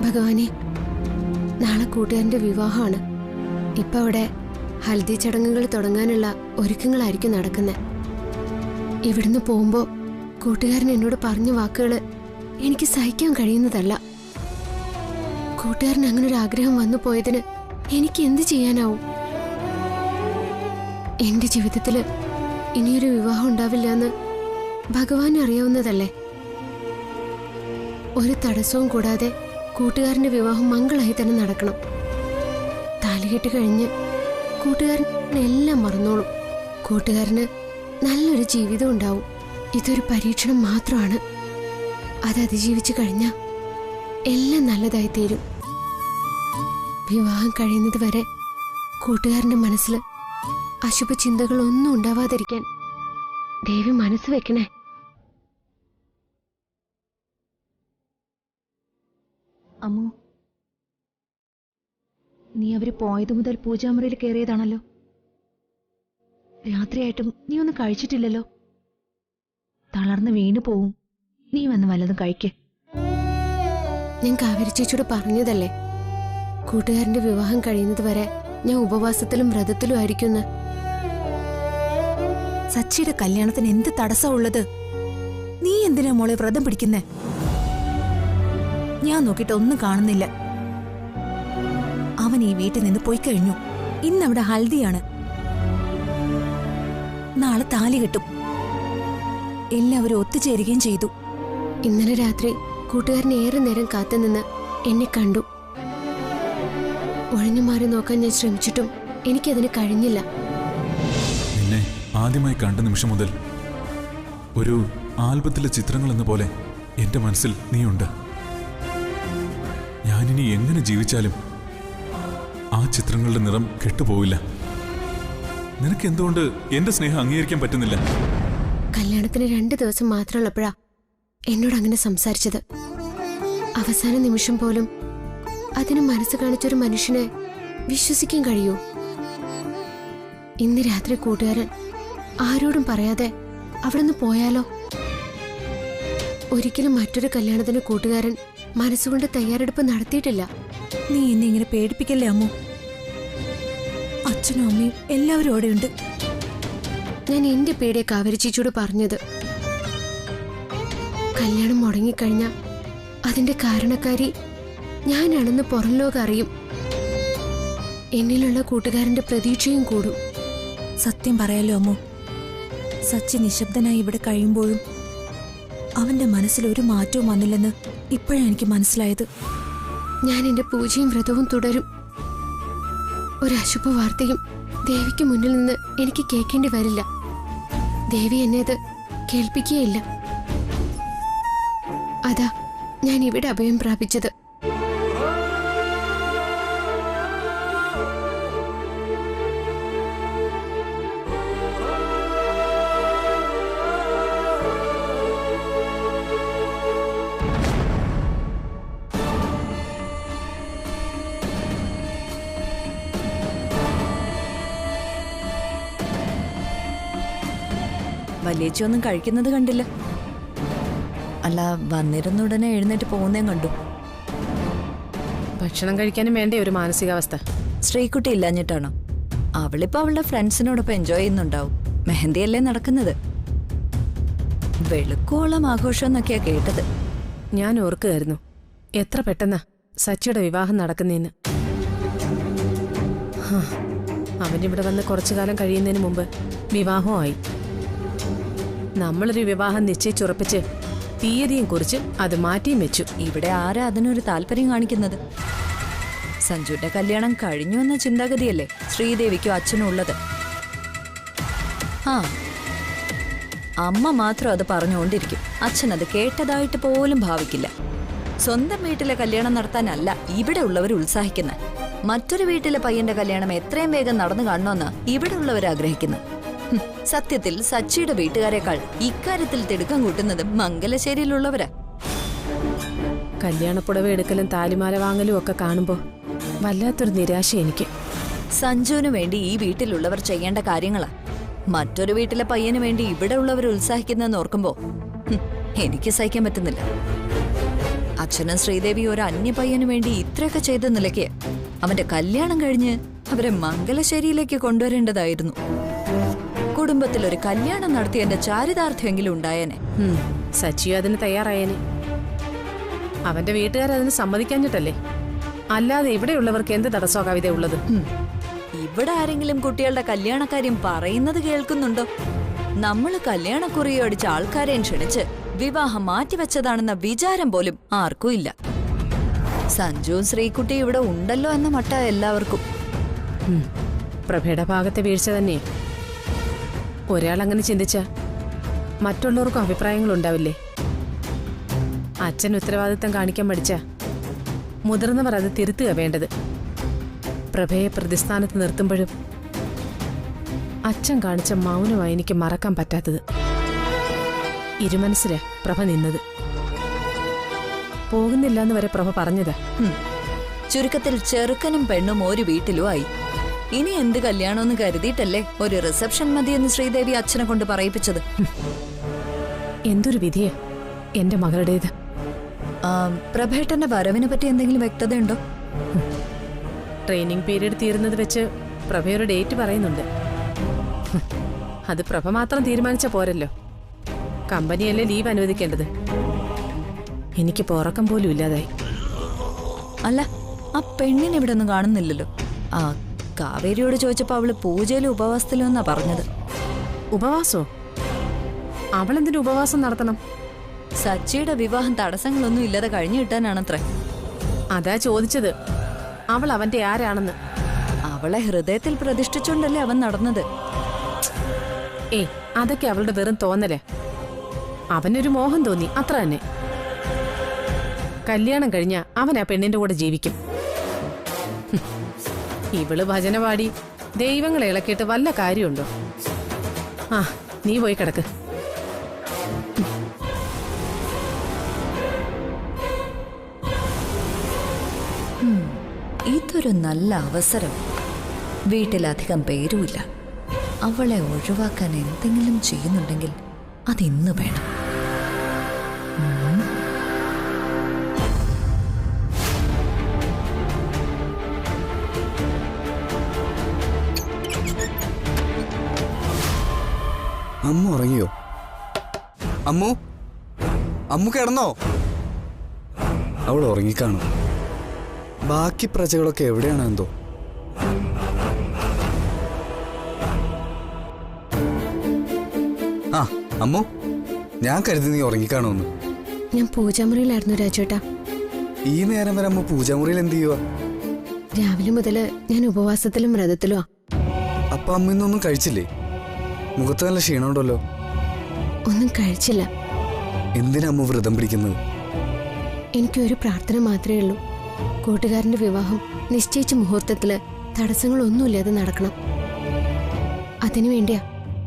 ഭഗവാനെ, നാളെ കൂട്ടുകാരന്റെ വിവാഹമാണ്. ഇപ്പൊ അവിടെ ഹൽദി ചടങ്ങുകൾ തുടങ്ങാനുള്ള ഒരുക്കങ്ങളായിരിക്കും നടക്കുന്നത്. ഇവിടുന്ന് പോകുമ്പോ കൂട്ടുകാരൻ എന്നോട് പറഞ്ഞ വാക്കുകള് എനിക്ക് സഹിക്കാൻ കഴിയുന്നതല്ല. കൂട്ടുകാരൻ അങ്ങനൊരു ആഗ്രഹം വന്നു പോയതിന് എനിക്ക് എന്ത് ചെയ്യാനാവും? എന്റെ ജീവിതത്തില് ഇനിയൊരു വിവാഹം ഉണ്ടാവില്ല എന്ന് ഭഗവാൻ അറിയാവുന്നതല്ലേ. ഒരു തടസ്സവും കൂടാതെ കൂട്ടുകാരന്റെ വിവാഹം മംഗളായി തന്നെ നടക്കണം. താലികെട്ട് കഴിഞ്ഞ് കൂട്ടുകാരൻ എല്ലാം മറന്നോളും. കൂട്ടുകാരന് നല്ലൊരു ജീവിതം ഉണ്ടാവും. ഇതൊരു പരീക്ഷണം മാത്രമാണ്. അത് അതിജീവിച്ചു കഴിഞ്ഞാൽ എല്ലാം നല്ലതായി തീരും. വിവാഹം കഴിയുന്നത് വരെ കൂട്ടുകാരന്റെ മനസ്സിൽ അശുഭ ചിന്തകളൊന്നും ഉണ്ടാവാതിരിക്കാൻ ദേവി മനസ്സ് വെക്കണേ. അമ്മു, നീ അവര് പോയതു മുതൽ പൂജാമുറിയിൽ കയറിയതാണല്ലോ. രാത്രിയായിട്ടും നീ ഒന്നും കഴിച്ചിട്ടില്ലല്ലോ. തളർന്ന് വീണു പോവും. നീ വന്ന് വല്ലതും കഴിക്ക്. ഞാൻ കാവേരി ചേച്ചിയോട് പറഞ്ഞതല്ലേ, കൂട്ടുകാരന്റെ വിവാഹം കഴിയുന്നത് വരെ ഞാൻ ഉപവാസത്തിലും വ്രതത്തിലും ആയിരിക്കുമെന്ന്. സച്ചിയുടെ കല്യാണത്തിന് എന്ത് തടസ്സമുള്ളത്? നീ എന്തിനാ മോളെ വ്രതം പിടിക്കുന്നേ? ഞാൻ നോക്കിയിട്ട് ഒന്നും കാണുന്നില്ല. അവൻ ഈ വീട്ടിൽ നിന്ന് പോയി കഴിഞ്ഞു. ഇന്നവിടെ ഹൽദിയാണ്. നാളെ താലി കെട്ടും. എല്ലാവരും ഒത്തുചേരുകയും ചെയ്തു. ഇന്നലെ രാത്രി കൂട്ടുകാരൻ ഏറെ നേരം കാത്തുനിന്ന് എന്നെ കണ്ടു. ഒഴിഞ്ഞു മാറി നോക്കാൻ ഞാൻ ശ്രമിച്ചിട്ടും എനിക്കതിന് കഴിഞ്ഞില്ല. നിന്നെ ആദ്യമായി കണ്ട നിമിഷം മുതൽ ഒരു ആൽബത്തിലെ ചിത്രങ്ങൾ എന്ന പോലെ എന്റെ മനസ്സിൽ നീയുണ്ട്. ഞാനിനി എങ്ങനെ ജീവിച്ചാലും ആ ചിത്രങ്ങളുടെ നിറം കെട്ടുപോവില്ല. നിനക്ക് എന്തുകൊണ്ട് എന്റെ സ്നേഹം അംഗീകരിക്കാൻ പറ്റുന്നില്ല? കല്യാണത്തിന് 2 ദിവസം മാത്രമുള്ളപ്പോഴാ എന്നോട് അങ്ങനെ സംസാരിച്ചത്. അവസാന നിമിഷം പോലും അതിന് മനസ്സ് കാണിച്ചൊരു മനുഷ്യനെ വിശ്വസിക്കാൻ കഴിയൂ? ഇന്ന് രാത്രി കൂട്ടുകാരൻ ആരോടും പറയാതെ അവിടുന്ന് പോയാലോ? ഒരിക്കലും മറ്റൊരു കല്യാണത്തിന് കൂട്ടുകാരൻ മനസ്സുകൊണ്ട് തയ്യാറെടുപ്പ് നടത്തിയിട്ടില്ല. നീ എന്നെ ഇങ്ങനെ പേടിപ്പിക്കല്ലേ അമ്മു. അച്ഛനും അമ്മയും എല്ലാവരും അവിടെയുണ്ട്. ഞാൻ എന്റെ പേടിയെ കാവേരി ചേച്ചിയോട് പറഞ്ഞത്. കല്യാണം മുടങ്ങിക്കഴിഞ്ഞ അതിന്റെ കാരണക്കാരി ഞാനാണെന്ന് പുറം ലോകം അറിയും. എന്നിലുള്ള കൂട്ടുകാരന്റെ പ്രതീക്ഷയും കൂടും. സത്യം പറയാലോ അമ്മു, സച്ചി നിശബ്ദനായി ഇവിടെ കഴിയുമ്പോഴും അവന്റെ മനസ്സിൽ ഒരു മാറ്റവും വന്നില്ലെന്ന് ഇപ്പോഴാണ് എനിക്ക് മനസ്സിലായത്. ഞാൻ എന്റെ പൂജയും വ്രതവും തുടരും. ഒരു അശുഭ വാർത്തയും ദേവിക്ക് മുന്നിൽ നിന്ന് എനിക്ക് കേൾക്കേണ്ടി വരില്ല. ദേവി എന്നെ അത് കേൾപ്പിക്കുകയില്ല. അതാ ഞാൻ ഇവിടെ അഭയം പ്രാപിച്ചത്. വലിയച്ചൊന്നും കഴിക്കുന്നത് കണ്ടില്ല. അല്ല, വന്നിരുന്ന ഉടനെ എഴുന്നേറ്റ് പോകുന്നേം കണ്ടു. ഭക്ഷണം കഴിക്കാനും വേണ്ടേ ഒരു മാനസികാവസ്ഥ? ശ്രീകുട്ടി ഇല്ലാഞ്ഞിട്ടാണോ? അവളിപ്പോ അവളുടെ ഫ്രണ്ട്സിനോടൊപ്പം എൻജോയ് ചെയ്യുന്നുണ്ടാവും. മെഹന്തിയല്ലേ നടക്കുന്നത്. വെളുക്കോളം ആഘോഷം എന്നൊക്കെയാ കേട്ടത്. ഞാൻ ഓർക്കുകയായിരുന്നു എത്ര പെട്ടെന്നാ സച്ചിയുടെ വിവാഹം നടക്കുന്നേന്ന്. അവനിവിടെ വന്ന് കുറച്ചു കാലം കഴിയുന്നതിന് മുമ്പ് വിവാഹമായി. നമ്മളൊരു വിവാഹം നിശ്ചയിച്ചുറപ്പിച്ച് തീയതിയും കുറിച്ച് അത് മാറ്റിയും വെച്ചു. ഇവിടെ ആരാ അതിനൊരു താല്പര്യം കാണിക്കുന്നത്? സഞ്ജുവിന്റെ കല്യാണം കഴിഞ്ഞു എന്ന ചിന്താഗതിയല്ലേ ശ്രീദേവിക്കും അച്ഛനും ഉള്ളത്. അമ്മ മാത്രം അത് പറഞ്ഞുകൊണ്ടിരിക്കും. അച്ഛൻ അത് കേട്ടതായിട്ട് പോലും ഭാവിക്കില്ല. സ്വന്തം വീട്ടിലെ കല്യാണം നടത്താനല്ല ഇവിടെ ഉള്ളവർ ഉത്സാഹിക്കുന്നത്. മറ്റൊരു വീട്ടിലെ പയ്യന്റെ കല്യാണം എത്രയും വേഗം നടന്നു കാണണമെന്ന് ഇവിടെ ഉള്ളവർ ആഗ്രഹിക്കുന്നു. സത്യത്തിൽ സച്ചിയുടെ വീട്ടുകാരെക്കാൾ ഇക്കാര്യത്തിൽ തിടുക്കം കൂട്ടുന്നത് മംഗലശ്ശേരിയിലുള്ളവരാ. കല്യാണപ്പുടവ എടുക്കലും താലിമാല വാങ്ങലും ഒക്കെ കാണുമ്പോ വല്ലാത്തൊരു നിരാശ എനിക്ക്. സഞ്ജുവിന് വേണ്ടി ഈ വീട്ടിലുള്ളവർ ചെയ്യേണ്ട കാര്യങ്ങളാ മറ്റൊരു വീട്ടിലെ പയ്യന് വേണ്ടി ഇവിടെ ഉള്ളവർ ഉത്സാഹിക്കുന്നതെന്ന് ഓർക്കുമ്പോ എനിക്ക് സഹിക്കാൻ പറ്റുന്നില്ല. അച്ഛനും ശ്രീദേവി ഒരു അന്യ പയ്യനു വേണ്ടി ഇത്രയൊക്കെ ചെയ്ത നിലയ്ക്ക് അവന്റെ കല്യാണം കഴിഞ്ഞ് അവരെ മംഗലശ്ശേരിയിലേക്ക് കൊണ്ടുവരേണ്ടതായിരുന്നു. കുടുംബത്തിൽ ഒരു കല്യാണം നടത്തിയതിന്റെ ചാരിതാർത്ഥ്യമെങ്കിലും ഉണ്ടായേനെ. സച്ചിയോ അതിന് തയ്യാറായേനെ. അവന്റെ വീട്ടുകാരതിന് സമ്മതിക്കാഞ്ഞിട്ടല്ലേ? അല്ലാതെ ഇവിടെയുള്ളവർക്ക് എന്ത് തടസ്സോ കവിത ഉള്ളത്? ഇവിടെ ആരെങ്കിലും കുട്ടികളുടെ കല്യാണക്കാര്യം പറയുന്നത് കേൾക്കുന്നുണ്ടോ? നമ്മൾ കല്യാണക്കുറിയോ അടിച്ച ആൾക്കാരെയും ക്ഷണിച്ച് വിവാഹം മാറ്റിവെച്ചതാണെന്ന വിചാരം പോലും ആർക്കും ഇല്ല. സഞ്ജുവും ശ്രീകുട്ടിയും ഇവിടെ ഉണ്ടല്ലോ എന്ന മട്ട എല്ലാവർക്കും. പ്രഭയുടെ ഭാഗത്തെ വീഴ്ച തന്നെ. ഒരാൾ അങ്ങനെ ചിന്തിച്ച മറ്റുള്ളവർക്കും അഭിപ്രായങ്ങളുണ്ടാവില്ലേ? അച്ഛൻ ഉത്തരവാദിത്തം കാണിക്കാൻ പഠിച്ച മുതിർന്നവർ അത് തിരുത്തുക വേണ്ടത്. പ്രഭയെ പ്രതിസ്ഥാനത്ത് നിർത്തുമ്പോഴും അച്ഛൻ കാണിച്ച മൗനമായി എനിക്ക് മറക്കാൻ പറ്റാത്തത്. ഇരുമനസ്സിലെ പ്രഭ നിന്നത്. പോകുന്നില്ല എന്ന് വരെ പ്രഭ പറഞ്ഞതാ. ചുരുക്കത്തിൽ ചെറുക്കനും പെണ്ണും ഒരു വീട്ടിലും ആയി. ഇനി എന്ത് കല്യാണമെന്ന് കരുതിയിട്ടല്ലേ ഒരു റിസപ്ഷൻ മതിയെന്ന് ശ്രീദേവി അച്ഛനെ കൊണ്ട് പറയിപ്പിച്ചത്. എന്തൊരു വിധിയെ എന്റെ മകളുടേത്. പ്രഭേട്ടന്റെ വരവിനെ പറ്റി എന്തെങ്കിലും വ്യക്തതയുണ്ടോ? ട്രെയിനിങ് പീരീഡ് തീരുന്നത് വെച്ച് പ്രഭയൊരു ഡേറ്റ് പറയുന്നുണ്ട്. അത് പ്രഭ മാത്രം തീരുമാനിച്ച പോരല്ലോ, കമ്പനിയല്ലേ ലീവ് അനുവദിക്കേണ്ടത്. എനിക്ക് ഉറക്കം പോലും ഇല്ലാതായി. അല്ല, ആ പെണ്ണിനെ ഇവിടെ ഒന്നും കാണുന്നില്ലല്ലോ. ആ കാവേരിയോട് ചോദിച്ചപ്പോ അവള് പൂജയിലും ഉപവാസത്തിലും എന്നാ പറഞ്ഞത്. ഉപവാസോ? അവളെന്തിനു ഉപവാസം നടത്തണം? സച്ചിയുടെ വിവാഹം തടസ്സങ്ങളൊന്നും ഇല്ലാതെ കഴിഞ്ഞു കിട്ടാനാണത്രേ. അതാ ചോദിച്ചത്, അവൾ അവന്റെ ആരാണെന്ന്. അവളെ ഹൃദയത്തിൽ പ്രതിഷ്ഠിച്ചുകൊണ്ടല്ലേ അവൻ നടന്നത്. ഏയ്, അതൊക്കെ അവളുടെ വെറും തോന്നലേ. അവനൊരു മോഹം തോന്നി, അത്ര തന്നെ. കല്യാണം കഴിഞ്ഞ അവൻ ആ പെണ്ണിന്റെ കൂടെ ജീവിക്കും. ഇവള് ഭജന പാടി ദൈവങ്ങളെ ഇളക്കിയിട്ട് വല്ല കാര്യമുണ്ടോ? ആ, നീ പോയി കിടക്ക്. ഇതൊരു നല്ല അവസരം. വീട്ടിലധികം പേരുമില്ല. അവളെ ഒഴിവാക്കാൻ എന്തെങ്കിലും ചെയ്യുന്നുണ്ടെങ്കിൽ അതിന്ന് വേണം. അമ്മ ഉറങ്ങിയോ? അമ്മു, അമ്മു കിടന്നോ? അവൾ ഉറങ്ങിക്കാണോ? ബാക്കി പ്രജകളൊക്കെ എവിടെയാണ് എന്തോ? ആ അമ്മു, ഞാൻ കരുതി നീ ഉറങ്ങിക്കാണോന്ന്. ഞാൻ പൂജാമുറിയിലായിരുന്നു രാജേട്ടാ. ഈ നേരം വരെ അമ്മ പൂജാമുറിയിൽ എന്ത് ചെയ്യുക? രാവിലെ മുതല് ഞാൻ ഉപവാസത്തിലും വ്രതത്തിലുമാ. അപ്പൊ അമ്മ ഇന്നൊന്നും കഴിച്ചില്ലേ? മുഖത്ത് നല്ല ക്ഷീണമുണ്ടല്ലോ. ഒന്നും കഴിച്ചില്ല. എന്തിനാ അമ്മ വ്രതം പിടിക്കുന്നത്? എനിക്കൊരു പ്രാർത്ഥന മാത്രമേ ഉള്ളൂ. കൂട്ടുകാരന്റെ വിവാഹം നിശ്ചയിച്ച മുഹൂർത്തത്തില് തടസ്സങ്ങളൊന്നുമില്ലാതെ നടക്കണം. അതിനുവേണ്ടിയാ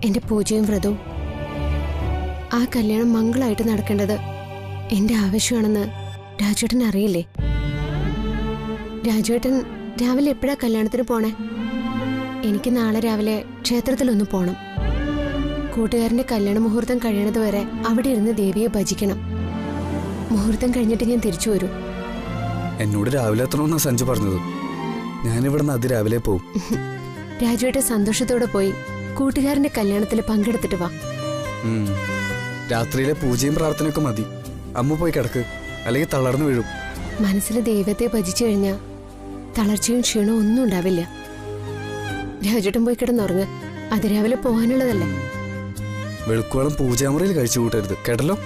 എന്റെ പൂജയും വ്രതവും. ആ കല്യാണം മംഗളായിട്ട് നടക്കേണ്ടത് എന്റെ ആവശ്യമാണെന്ന് രാജുവേട്ടൻ അറിയില്ലേ? രാജുവേട്ടൻ രാവിലെ എപ്പോഴാ കല്യാണത്തിന് പോണേ? എനിക്ക് നാളെ രാവിലെ ക്ഷേത്രത്തിലൊന്ന് പോണം. കൂട്ടുകാരന്റെ കല്യാണ മുഹൂർത്തം കഴിയണത് വരെ അവിടെ ഇരുന്ന് ദേവിയെ ഭജിക്കണം. മുഹൂർത്തം കഴിഞ്ഞിട്ട് ഞാൻ തിരിച്ചു വരൂ. എന്നോട് രാവിലെ എത്തണമെന്നാ സഞ്ജു പറഞ്ഞത്. ഞാനിവിടെ നിന്ന് അതിരാവിലെ പോവും. രാജുവേട്ടൻ സന്തോഷത്തോടെ പോയി കൂട്ടുകാരന്റെ കല്യാണത്തിൽ പങ്കെടുത്തിട്ട് വാ. രാത്രിയിലെ പൂജയും പ്രാർത്ഥനയൊക്കെ മതി. അമ്മ പോയി കിടക്ക്, അല്ലെങ്കിൽ തളർന്നു വീഴും. മനസ്സിൽ ദൈവത്തെ ഭജിച്ചു കഴിഞ്ഞാൽ തളർച്ചയും ക്ഷീണവും ഒന്നും ഉണ്ടാവില്ല. രാജുവേട്ടൻ പോയി കിടന്നുറങ്ങ്. അതിരാവിലെ പോകാനുള്ളതല്ലേ. വെളുക്കോളം പൂജാമുറിയിൽ കഴിച്ചു കൂട്ടരുത്, കേട്ടല്ലോ?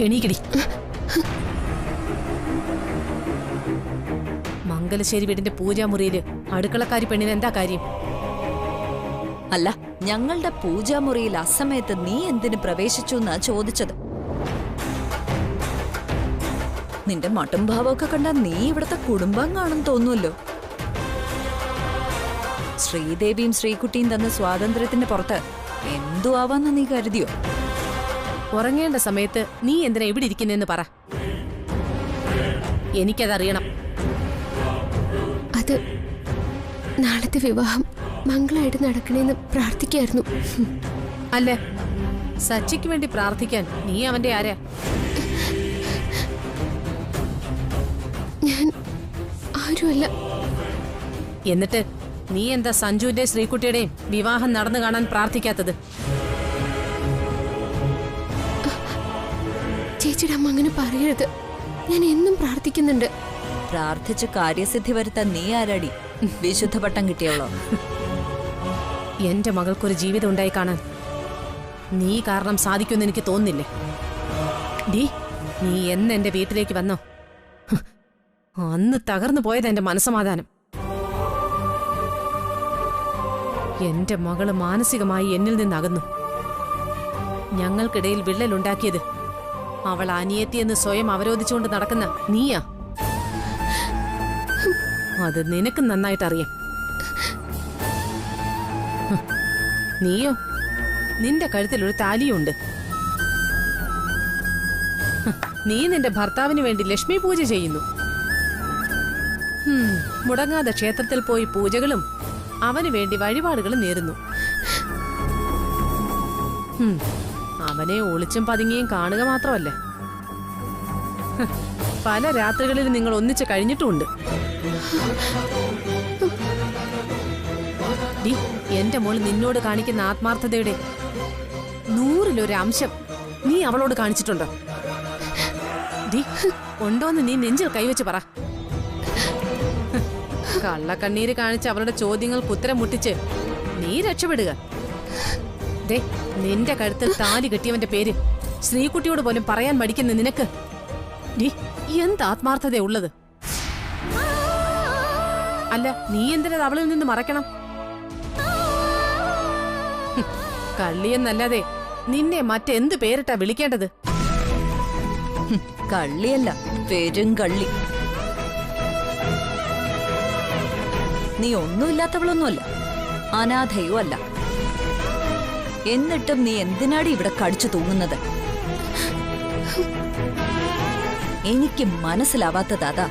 എണീക്കടി. മംഗലശ്ശേരി വീടിന്റെ പൂജാമുറിയില് അടുക്കളക്കാരി പെണ്ണിന് എന്താ കാര്യം? അല്ല, ഞങ്ങളുടെ പൂജാമുറിയിൽ അസമയത്ത് നീ എന്തിനു പ്രവേശിച്ചു എന്നാ ചോദിച്ചത്. നിന്റെ മട്ടും ഭാവമൊക്കെ കണ്ട നീ ഇവിടുത്തെ കുടുംബാംഗാണെന്ന് തോന്നുമല്ലോ. ശ്രീദേവിയും ശ്രീകുട്ടിയും തന്ന സ്വാതന്ത്ര്യത്തിന്റെ പുറത്ത് എന്തു ആവാന്ന് നീ കരുതിയോ? ഉറങ്ങേണ്ട സമയത്ത് നീ എന്തിനാ ഇവിടെ ഇരിക്കുന്നെന്ന് പറ. എനിക്കതറിയണം. അത് നാളത്തെ വിവാഹം മംഗളായിട്ട് നടക്കണേന്ന് പ്രാർത്ഥിക്കായിരുന്നു. അല്ല, സച്ചിക്ക് വേണ്ടി പ്രാർത്ഥിക്കാൻ നീ അവന്റെ ആരാ? ഞാൻ ആരുമല്ല. എന്നിട്ട് നീ എന്താ സഞ്ജുവിന്റെ ശ്രീകുട്ടിയുടെയും വിവാഹം നടന്നു കാണാൻ പ്രാർത്ഥിക്കാത്തത്? ചേച്ചിയുടെ അമ്മ അങ്ങനെ പറയരുത്. ഞാൻ എന്നും പ്രാർത്ഥിക്കുന്നുണ്ട്. പ്രാർത്ഥിച്ച് കാര്യസിദ്ധി വരുത്താൻ നീ ആരാടി? വിശുദ്ധ പട്ടം കിട്ടിയവളോ? എന്റെ മകൾക്കൊരു ജീവിതം ഉണ്ടായി കാണാൻ നീ കാരണം സാധിക്കുമെന്ന് എനിക്ക് തോന്നുന്നില്ലേ? നീ എന്ന് എന്റെ വീട്ടിലേക്ക് വന്നോ അന്ന് തകർന്നു പോയത് എന്റെ മനസ്സമാധാനം. എന്റെ മകള് മാനസികമായി എന്നിൽ നിന്നകന്നു. ഞങ്ങൾക്കിടയിൽ വിള്ളലുണ്ടാക്കിയത് അവൾ അനിയത്തിയെന്ന് സ്വയം അവരോധിച്ചുകൊണ്ട് നടക്കുന്ന നീയാ. അത് നിനക്ക് നന്നായിട്ടറിയാം. നീയോ? നിന്റെ കഴുത്തിൽ ഒരു താലിയുണ്ട്. നീ നിന്റെ ഭർത്താവിന് വേണ്ടി ലക്ഷ്മി പൂജ ചെയ്യുന്നു. മുടങ്ങാതെ ക്ഷേത്രത്തിൽ പോയി പൂജകളും അവന് വേണ്ടി വഴിപാടുകളും നേരുന്നു. അവനെ ഒളിച്ചും പതുങ്ങിയും കാണുക മാത്രമല്ല, പല രാത്രികളിൽ നിങ്ങൾ ഒന്നിച്ച് കഴിഞ്ഞിട്ടുമുണ്ട്. എന്റെ മോള് നിന്നോട് കാണിക്കുന്ന ആത്മാർത്ഥതയുടെ 100-ൽ1 അംശം നീ അവളോട് കാണിച്ചിട്ടുണ്ടോ? ഉണ്ടോന്ന് നീ നെഞ്ചിൽ കൈവച്ച് പറ. കള്ളക്കണ്ണീര് കാണിച്ച് അവളുടെ ചോദ്യങ്ങൾക്ക് ഉത്തരം മുട്ടിച്ച് നീ രക്ഷപ്പെടുക. നിന്റെ കഴുത്തിൽ താലി കെട്ടിയവന്റെ പേര് ശ്രീകുട്ടിയോട് പോലും പറയാൻ മടിക്കുന്ന നിനക്ക് എന്ത് ആത്മാർത്ഥതയുള്ളത്? അല്ല, നീ എന്തിനത് അവളിൽ നിന്ന് മറക്കണം? കള്ളിയെന്നല്ലാതെ നിന്നെ മറ്റെന്ത് പേരിട്ടാ വിളിക്കേണ്ടത്? കള്ളിയല്ല, പെരുങ്കള്ളി. നീ ഒന്നുമില്ലാത്തവളൊന്നുമല്ല, അനാഥയും അല്ല. എന്നിട്ടും നീ എന്തിനാടി ഇവിടെ കടിച്ചു തൂങ്ങുന്നത്? എനിക്ക് മനസ്സിലാവാത്തത് അതാ.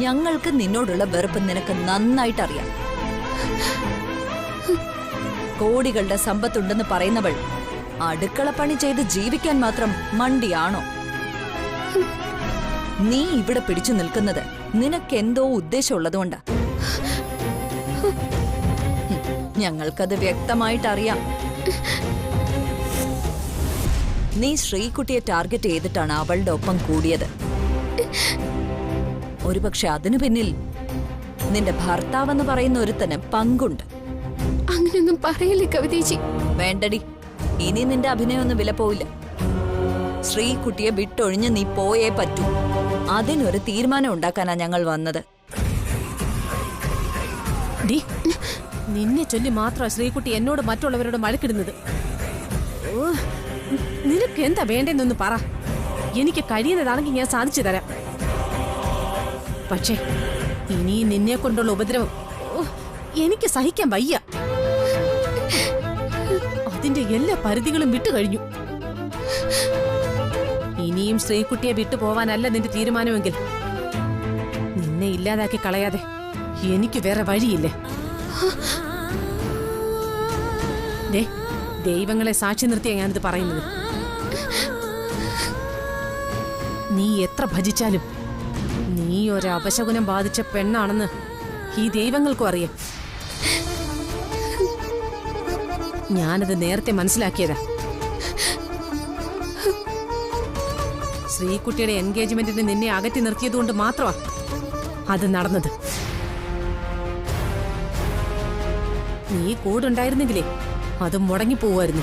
ഞങ്ങൾക്ക് നിന്നോടുള്ള വെറുപ്പ് നിനക്ക് നന്നായിട്ടറിയാം. കോടികളുടെ സമ്പത്തുണ്ടെന്ന് പറയുന്നവൾ അടുക്കളപ്പണി ചെയ്ത് ജീവിക്കാൻ മാത്രം മണ്ടിയാണോ? നീ ഇവിടെ പിടിച്ചു നിൽക്കുന്നത് നിനക്കെന്തോ ഉദ്ദേശമുള്ളതുകൊണ്ടാ. ഞങ്ങൾക്കത് വ്യക്തമായിട്ടറിയാം. നീ ശ്രീകുട്ടിയെ ടാർഗറ്റ് ചെയ്തിട്ടാണ് അവളുടെ ഒപ്പം കൂടിയത്. ഒരുപക്ഷെ അതിനു പിന്നിൽ നിന്റെ ഭർത്താവെന്ന് പറയുന്ന ഒരുത്തന് പങ്കുണ്ട്. അങ്ങനെയൊന്നും പറയില്ലേ കവിതേച്ചി. വേണ്ടടി, ഇനി നിന്റെ അഭിനയൊന്നും വില പോവില്ല. ശ്രീകുട്ടിയെ വിട്ടൊഴിഞ്ഞ് നീ പോയേ പറ്റൂ. അതിനൊരു തീരുമാനം ഉണ്ടാക്കാനാ ഞങ്ങൾ വന്നത്. നിന്നെ ചൊല്ലി മാത്രമാണ് ശ്രീകുട്ടി എന്നോട് മറ്റുള്ളവരോട് മഴക്കിടുന്നത്. നിനക്ക് എന്താ വേണ്ടെന്നൊന്ന് പറ. എനിക്ക് കഴിയുന്നതാണെങ്കിൽ ഞാൻ സാധിച്ചു തരാം. പക്ഷേ ഇനി നിന്നെ കൊണ്ടുള്ള ഉപദ്രവം എനിക്ക് സഹിക്കാൻ വയ്യ. അതിന്റെ എല്ലാ പരിധികളും വിട്ടുകഴിഞ്ഞു. ഇനിയും ശ്രീകുട്ടിയെ വിട്ടുപോവാനല്ല നിന്റെ തീരുമാനമെങ്കിൽ നിന്നെ ഇല്ലാതാക്കി കളയാതെ എനിക്ക് വേറെ വഴിയില്ലേ. ദൈവങ്ങളെ സാക്ഷി നിർത്തിയാ ഞാനിത് പറയുന്നത്. നീ എത്ര ഭജിച്ചാലും നീ ഒരു അപശകുനം ബാധിച്ച പെണ്ണാണെന്ന് ഈ ദൈവങ്ങൾക്കും അറിയാം. ഞാനത് നേരത്തെ മനസ്സിലാക്കിയതാ. ശ്രീകുട്ടിയുടെ എൻഗേജ്മെന്റിന് നിന്നെ അകറ്റി നിർത്തിയതുകൊണ്ട് മാത്രമാ അത് നടന്നത്. നീ കൂടുണ്ടായിരുന്നെങ്കിലേ അത് മുടങ്ങിപ്പോവായിരുന്നു.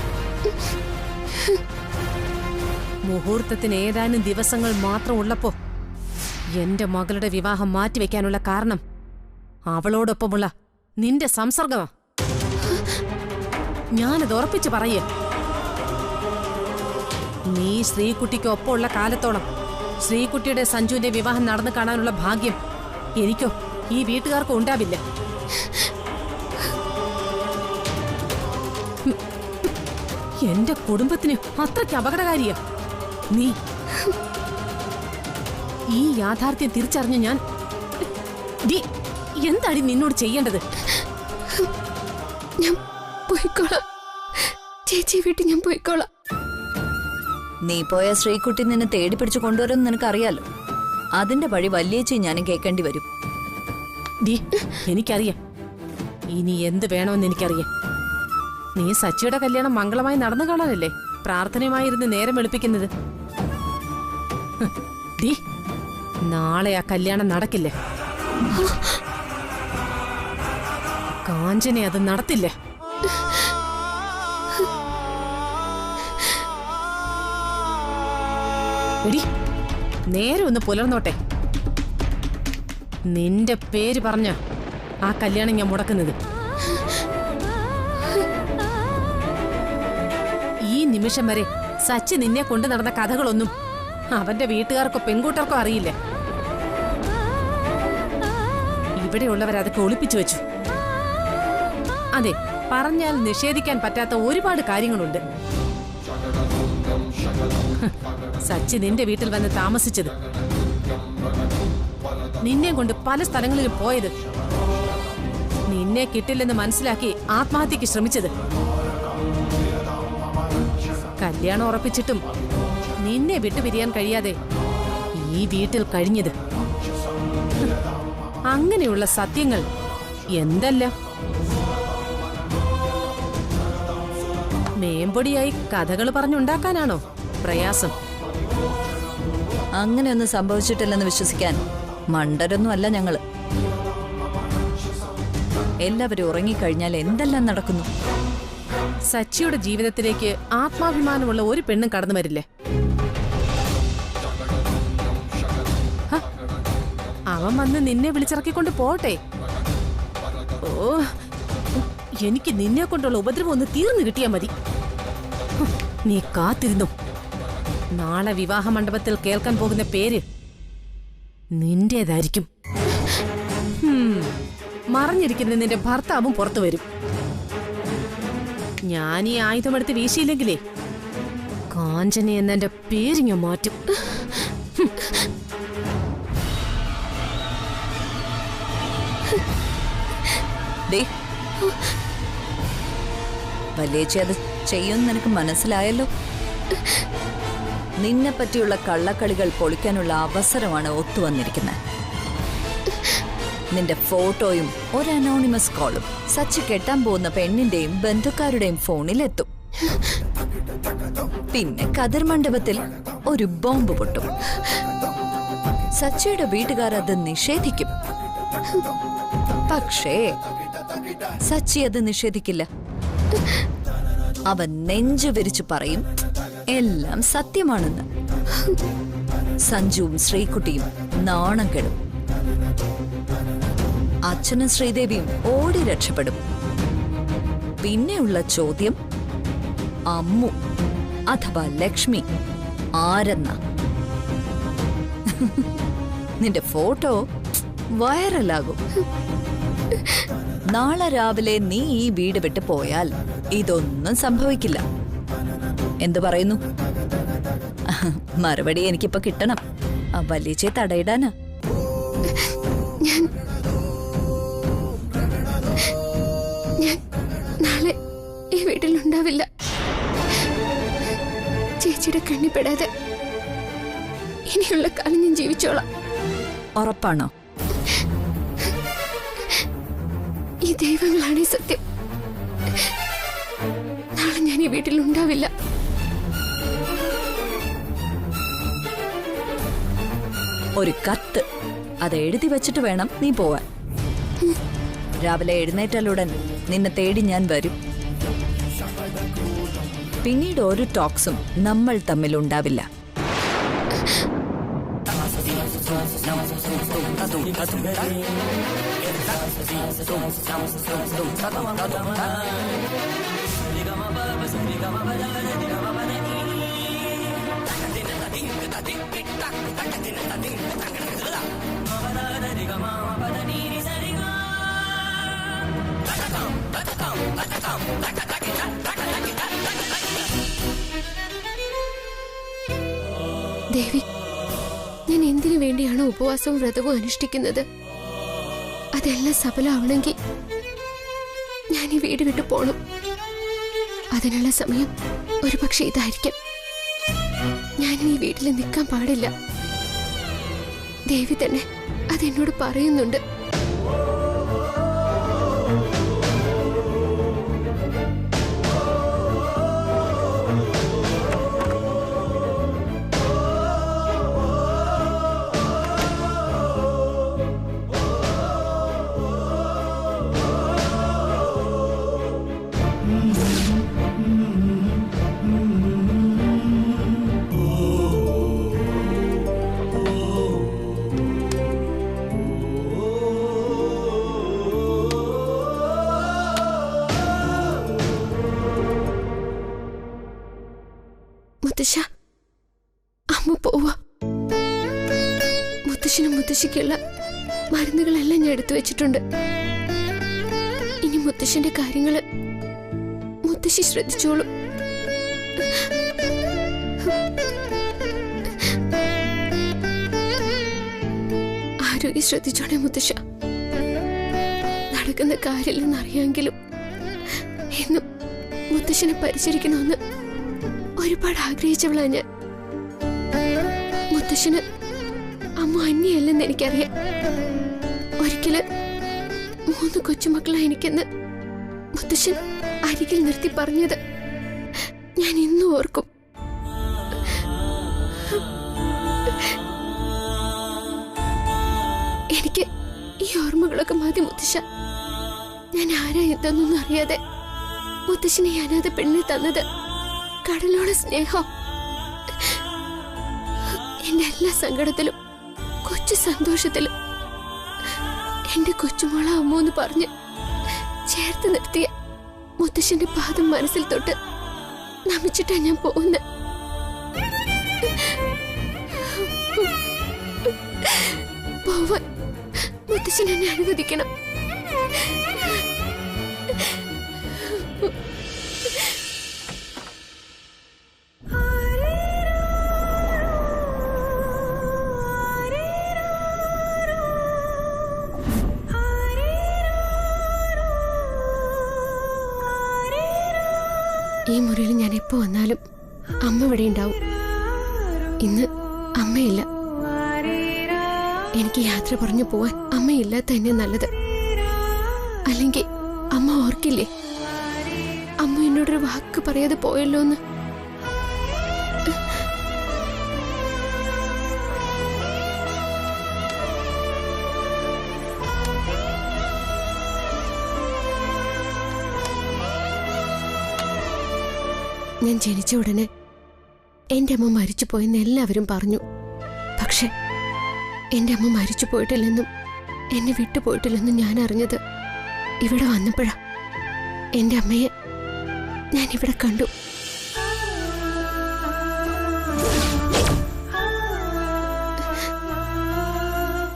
മുഹൂർത്തത്തിന് ഏതാനും ദിവസങ്ങൾ മാത്രം ഉള്ളപ്പോ എന്റെ മകളുടെ വിവാഹം മാറ്റിവെക്കാനുള്ള കാരണം അവളോടൊപ്പമുള്ള നിന്റെ സംസർഗമാ. ഞാനത് ഉറപ്പിച്ചു പറയേ. നീ ശ്രീകുട്ടിക്ക് ഒപ്പമുള്ള കാലത്തോളം ശ്രീകുട്ടിയുടെ സഞ്ജുവിന്റെ വിവാഹം നടന്നു കാണാനുള്ള ഭാഗ്യം എനിക്കോ ഈ വീട്ടുകാർക്കോ ഉണ്ടാവില്ല. എന്റെ കുടുംബത്തിന് അത്രയ്ക്ക് അപകടകാരിയാ നീ. ഈ യാഥാർത്ഥ്യം തിരിച്ചറിഞ്ഞ ഞാൻ ഡി എന്താണ് നിന്നോട് ചെയ്യേണ്ടത്? ഞാൻ പോയിക്കോളാം ചേച്ചി, വീട്ടിൽ ഞാൻ പോയിക്കോളാം. നീ പോയ ശ്രീകുട്ടി നിന്നെ തേടി പിടിച്ചു കൊണ്ടുവരുമെന്ന് നിനക്കറിയാലോ. അതിന്റെ വഴി വല്യേച്ചി ഞാനും കേൾക്കേണ്ടി വരും. ഡി എനിക്കറിയാം ഇനി എന്ത് വേണമെന്ന് എനിക്കറിയാം. നീ സച്ചിയുടെ കല്യാണം മംഗളമായി നടന്നു കാണാനല്ലേ പ്രാർത്ഥനയുമായിരുന്ന് നേരം വെളുപ്പിക്കുന്നത്? ഡി നാളെ ആ കല്യാണം നടക്കില്ലേ? കാഞ്ചനെ അത് നടത്തില്ലേ? എടി നേരെ ഒന്ന് പുലർന്നോട്ടെ. നിന്റെ പേര് പറഞ്ഞ ആ കല്യാണം ഞാൻ മുടക്കുന്നത്. ഈ നിമിഷം വരെ സച്ചി നിന്നെ കൊണ്ടു നടന്ന കഥകളൊന്നും അവന്റെ വീട്ടുകാർക്കോ പെൺകൂട്ടർക്കോ അറിയില്ല. ഇവിടെയുള്ളവരതൊക്കെ ഒളിപ്പിച്ചു വെച്ചു. അതെ, പറഞ്ഞാൽ നിഷേധിക്കാൻ പറ്റാത്ത ഒരുപാട് കാര്യങ്ങളുണ്ട്. സച്ചി നിന്റെ വീട്ടിൽ വന്ന് താമസിച്ചത്, നിന്നെ കൊണ്ട് പല സ്ഥലങ്ങളിലും പോയത്, നിന്നെ കിട്ടില്ലെന്ന് മനസ്സിലാക്കി ആത്മഹത്യക്ക് ശ്രമിച്ചത്, കല്യാണം ഉറപ്പിച്ചിട്ടും നിന്നെ വിട്ടുപിരിയാൻ കഴിയാതെ ഈ വീട്ടിൽ കഴിഞ്ഞത്, അങ്ങനെയുള്ള സത്യങ്ങൾ എന്തല്ല. മേമ്പൊടിയായി കഥകൾ പറഞ്ഞുണ്ടാക്കാനാണോ പ്രയാസം? അങ്ങനെയൊന്നും സംഭവിച്ചിട്ടില്ലെന്ന് വിശ്വസിക്കാൻ മണ്ടരൊന്നും അല്ല ഞങ്ങള്. എല്ലാവരും ഉറങ്ങിക്കഴിഞ്ഞാൽ എന്തെല്ലാം നടക്കുന്നു. സച്ചിയുടെ ജീവിതത്തിലേക്ക് ആത്മാഭിമാനമുള്ള ഒരു പെണ്ണും കടന്നു വരില്ലേ? അവൻ വന്ന് നിന്നെ വിളിച്ചിറക്കിക്കൊണ്ട് പോട്ടെ. ഓ, എനിക്ക് നിന്നെ കൊണ്ടുള്ള ഉപദ്രവം ഒന്ന് തീർന്നു കിട്ടിയാ മതി. നീ കാത്തിരുന്നു. നാളെ വിവാഹ മണ്ഡപത്തിൽ കേൾക്കാൻ പോകുന്ന പേര് നിന്റേതായിരിക്കും. മറഞ്ഞിരിക്കുന്ന നിന്റെ ഭർത്താവും പുറത്തു വരും. ഞാൻ ഈ ആയുധമെടുത്ത് വീശിയില്ലെങ്കിലേ കാഞ്ചന എന്നെ പേര് ഞാൻ മാറ്റും. വല്യേച്ചി അത് ചെയ്യുമെന്ന് നിനക്ക് മനസ്സിലായല്ലോ. നിന്നെ പറ്റിയുള്ള കള്ളക്കളികൾ പൊളിക്കാനുള്ള അവസരമാണ് ഒത്തുവന്നിരിക്കുന്നത്. നിന്റെ ഫോട്ടോയും ഒരു അനോണിമസ് കോളും സച്ചി കെട്ടാൻ പോകുന്ന പെണ്ണിന്റെയും ബന്ധുക്കാരുടെയും ഫോണിലെത്തും. പിന്നെ കതിർ മണ്ഡപത്തിൽ ഒരു ബോംബ് പൊട്ടും. സച്ചിയുടെ വീട്ടുകാർ അത് നിഷേധിക്കും. പക്ഷേ സച്ചി അത് നിഷേധിക്കില്ല. അവൻ നെഞ്ചു വിരിച്ചു പറയും എല്ലാം സത്യമാണെന്ന്. സഞ്ജുവും ശ്രീകുട്ടിയും നാണം കെടും. അച്ഛനും ശ്രീദേവിയും ഓടി രക്ഷപ്പെടും. പിന്നെയുള്ള ചോദ്യം അമ്മു അഥവാ ലക്ഷ്മി ആരെന്ന. നിന്റെ ഫോട്ടോ വൈറലാകും. നാളെ രാവിലെ നീ ഈ വീട് വിട്ട് പോയാൽ ഇതൊന്നും സംഭവിക്കില്ല. എന്തു പറയുന്നു? മറുപടി എനിക്കിപ്പോ കിട്ടണം. വല്യേച്ചയെ തടയിടാനാ. ഞാൻ നാളെ ഈ വീട്ടിലുണ്ടാവില്ല. ചേച്ചിയുടെ കണ്ണിപ്പെടാതെ ഇനിയുള്ള കാലം ഞാൻ ജീവിച്ചോളാം. ഉറപ്പാണോ? ഈ ദൈവങ്ങളാണ് ഈ സത്യം. നാളെ ഞാൻ ഈ വീട്ടിലുണ്ടാവില്ല. ഒരു കത്ത് അത് എഴുതി വെച്ചിട്ട് വേണം നീ പോവാൻ. രാവിലെ എഴുന്നേറ്റാലുടൻ നിന്നെ തേടി ഞാൻ വരും. പിന്നീട് ഒരു ടോക്സും നമ്മൾ തമ്മിൽ ഉണ്ടാവില്ല. ദേവി, ഞാൻ എന്തിനു വേണ്ടി എന്തിനാണ് ഉപവാസവും വ്രതവും അനുഷ്ഠിക്കുന്നത്? അതെല്ലാം സഫലമാവണമെങ്കിൽ ഞാൻ ഈ വീട് വിട്ടു പോണം. അതിനുള്ള സമയം ഒരുപക്ഷെ ഇതായിരിക്കും. ഞാൻ ഈ വീട്ടിൽ നിൽക്കാൻ പാടില്ല. ദേവി തന്നെ അതെന്നോട് പറയുന്നുണ്ട്. മുത്തശ്ശ, അമ്മ പോവാ. മുത്തശ്ശനും മുത്തശ്ശിക്കുള്ള മരുന്നുകളെല്ലാം ഞാൻ എടുത്തു വെച്ചിട്ടുണ്ട്. ഇനി മുത്തശ്ശന്റെ കാര്യങ്ങള് മുത്തശ്ശി ശ്രദ്ധിച്ചോളൂ. ആരോഗ്യം ശ്രദ്ധിച്ചോണേ മുത്തശ്ശ. നടക്കുന്ന കാര്യമില്ലെന്നറിയാമെങ്കിലും എന്നും മുത്തശ്ശനെ പരിചരിക്കണമെന്ന് ഒരുപാട് ആഗ്രഹിച്ചവളാ ഞാൻ. മുത്തശ്ശന് അമ്മ അന്യല്ലെന്ന് എനിക്കറിയാം. ഒരിക്കല് 3 കൊച്ചുമക്കളാ എനിക്കെന്ന് മുത്തശ്ശൻ അരികിൽ നിർത്തി പറഞ്ഞത് ഞാൻ ഇന്നും ഓർക്കും. എനിക്ക് ഈ ഓർമ്മകളൊക്കെ മതി മുത്തശ്ശ. ഞാൻ ആരാ എന്തെന്നൊന്നും അറിയാതെ മുത്തശ്ശനെ അനാഥ പെണ്ണിനെ തന്നത് കടലോടെ സ്നേഹം. എന്റെ എല്ലാ സങ്കടത്തിലും കൊച്ചു സന്തോഷത്തിലും എന്റെ കൊച്ചുമോള അമ്മ എന്ന് പറഞ്ഞ് ചേർത്ത് നിർത്തിയ മുത്തശ്ശന്റെ പാദം മനസ്സിൽ തൊട്ട് നമിച്ചിട്ടാ ഞാൻ പോകുന്നത്. പോവാൻ മുത്തശ്ശൻ എന്നെ അനുവദിക്കണം. ഈ മുറിയിൽ ഞാൻ എപ്പോ വന്നാലും അമ്മ ഇവിടെ ഉണ്ടാവും. ഇന്ന് അമ്മയില്ല. എനിക്ക് യാത്ര പറഞ്ഞു പോവാൻ അമ്മയില്ലാത്ത തന്നെ നല്ലത്. അല്ലെങ്കിൽ അമ്മ ഓർക്കില്ലേ അമ്മ എന്നോടൊരു വാക്ക് പറയാതെ പോയല്ലോ എന്ന്. ഞാൻ ജനിച്ച ഉടനെ എന്റെ അമ്മ മരിച്ചു പോയെന്ന് എല്ലാവരും പറഞ്ഞു. പക്ഷെ എന്റെ അമ്മ മരിച്ചു പോയിട്ടില്ലെന്നും എന്നെ വിട്ടുപോയിട്ടില്ലെന്നും ഞാൻ അറിഞ്ഞത് ഇവിടെ വന്നപ്പോഴാ. എന്റെ അമ്മയെ ഞാൻ ഇവിടെ കണ്ടു.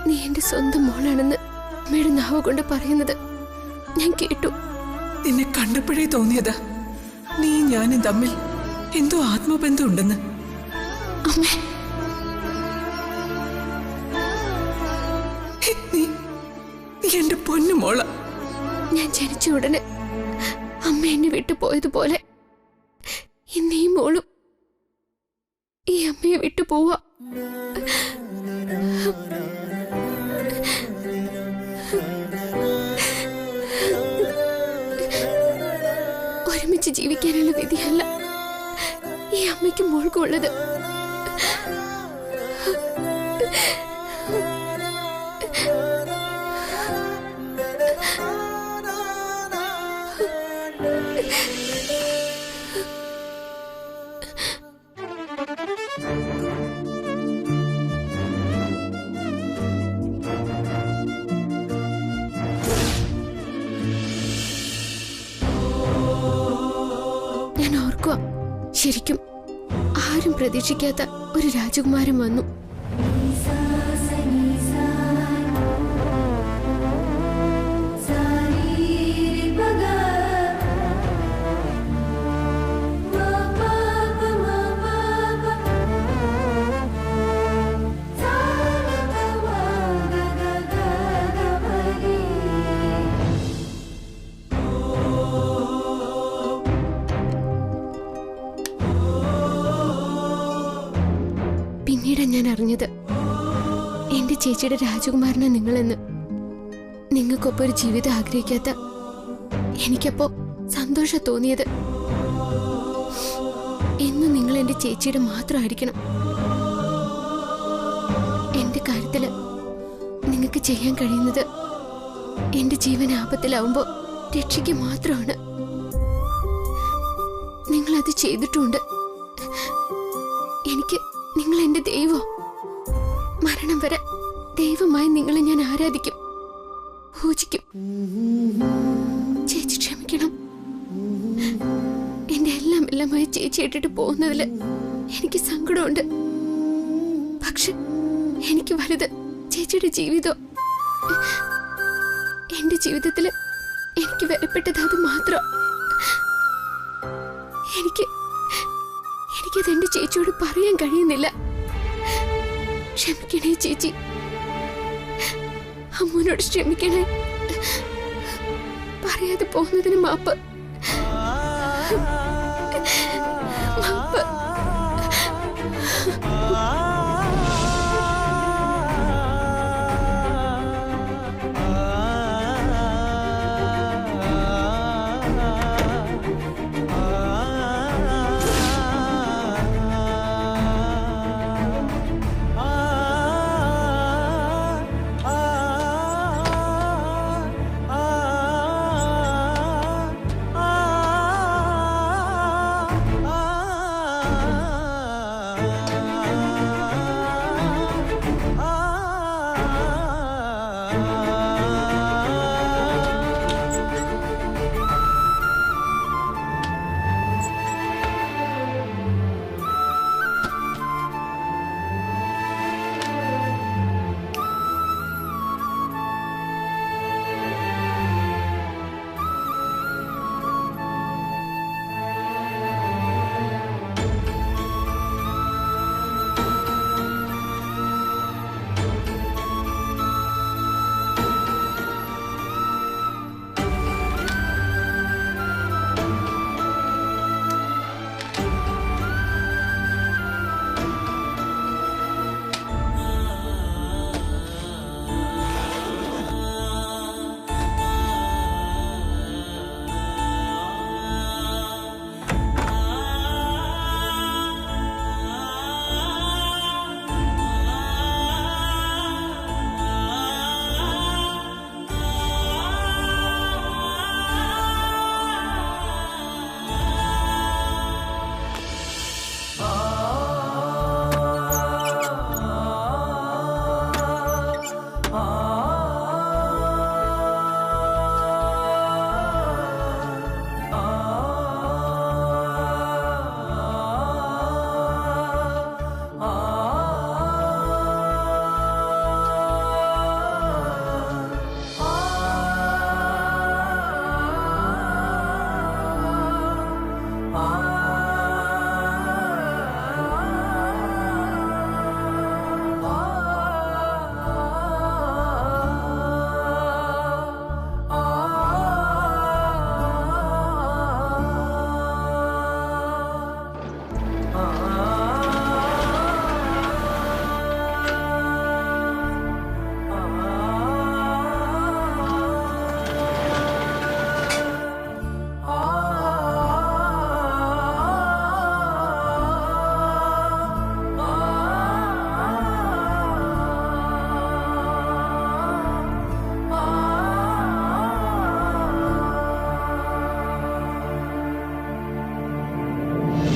നീ എന്റെ സ്വന്തം മോളാണെന്ന് അമ്മയുടെ നാവ് കൊണ്ട് പറയുന്നത് ഞാൻ കേട്ടു. നിന്നെ കണ്ടപ്പോഴേ തോന്നിയതാ നീ ഞാനും തമ്മിൽ എന്തോ ആത്മബന്ധം ഉണ്ടെന്ന്. അമ്മേ, നീ എന്റെ പൊന്നു മോള. ഞാൻ ജനിച്ച ഉടനെ അമ്മ എന്നെ വിട്ടു പോയതുപോലെ ഇന്ന് ഈ മോളും ഈ അമ്മയെ വിട്ടു പോവാ. ഒരുമിച്ച് ജീവിക്കാനുള്ള വിധിയല്ല ഈ അമ്മയ്ക്കും മോൾക്കും ഉള്ളത്. ഞാൻ ഓർക്കുക, ശരിക്കും ആരും പ്രതീക്ഷിക്കാത്ത ഒരു രാജകുമാരൻ വന്നു. ചേച്ചിയുടെ രാജകുമാരനെ നിങ്ങളെന്ന്. നിങ്ങൾക്കൊപ്പം ഒരു ജീവിതം ആഗ്രഹിക്കാത്ത എനിക്കപ്പോ സന്തോഷം തോന്നിയത്. എന്നും നിങ്ങൾ എന്റെ ചേച്ചിയുടെ മാത്രമായിരിക്കണം. എന്റെ കാര്യത്തില് നിങ്ങൾക്ക് ചെയ്യാൻ കഴിയുന്നത് എന്റെ ജീവൻ ആപത്തിലാവുമ്പോ രക്ഷിക്കുക മാത്രമാണ്. നിങ്ങളത് ചെയ്തിട്ടുണ്ട്. എനിക്ക് നിങ്ങൾ എന്റെ ദൈവോ. മരണം വരെ ദൈവമായി നിങ്ങളെ ഞാൻ ആരാധിക്കും, പൂജിക്കും. ചേച്ചി ക്ഷമിക്കണം. എന്റെ എല്ലാമായി ചേച്ചി ഇട്ടിട്ട് പോകുന്നതില് എനിക്ക് സങ്കടമുണ്ട്. പക്ഷെ എനിക്ക് വലുത് ചേച്ചിയുടെ ജീവിതം. എന്റെ ജീവിതത്തില് എനിക്ക് വിലപ്പെട്ടത് അത് മാത്രം. എനിക്കത് എന്റെ ചേച്ചിയോട് പറയാൻ കഴിയുന്നില്ല. ക്ഷമിക്കണേ ചേച്ചി, അമ്മൂനോട് ക്ഷമിക്കണേ. പറയാതെ പോകുന്നതിന് മാപ്പ്.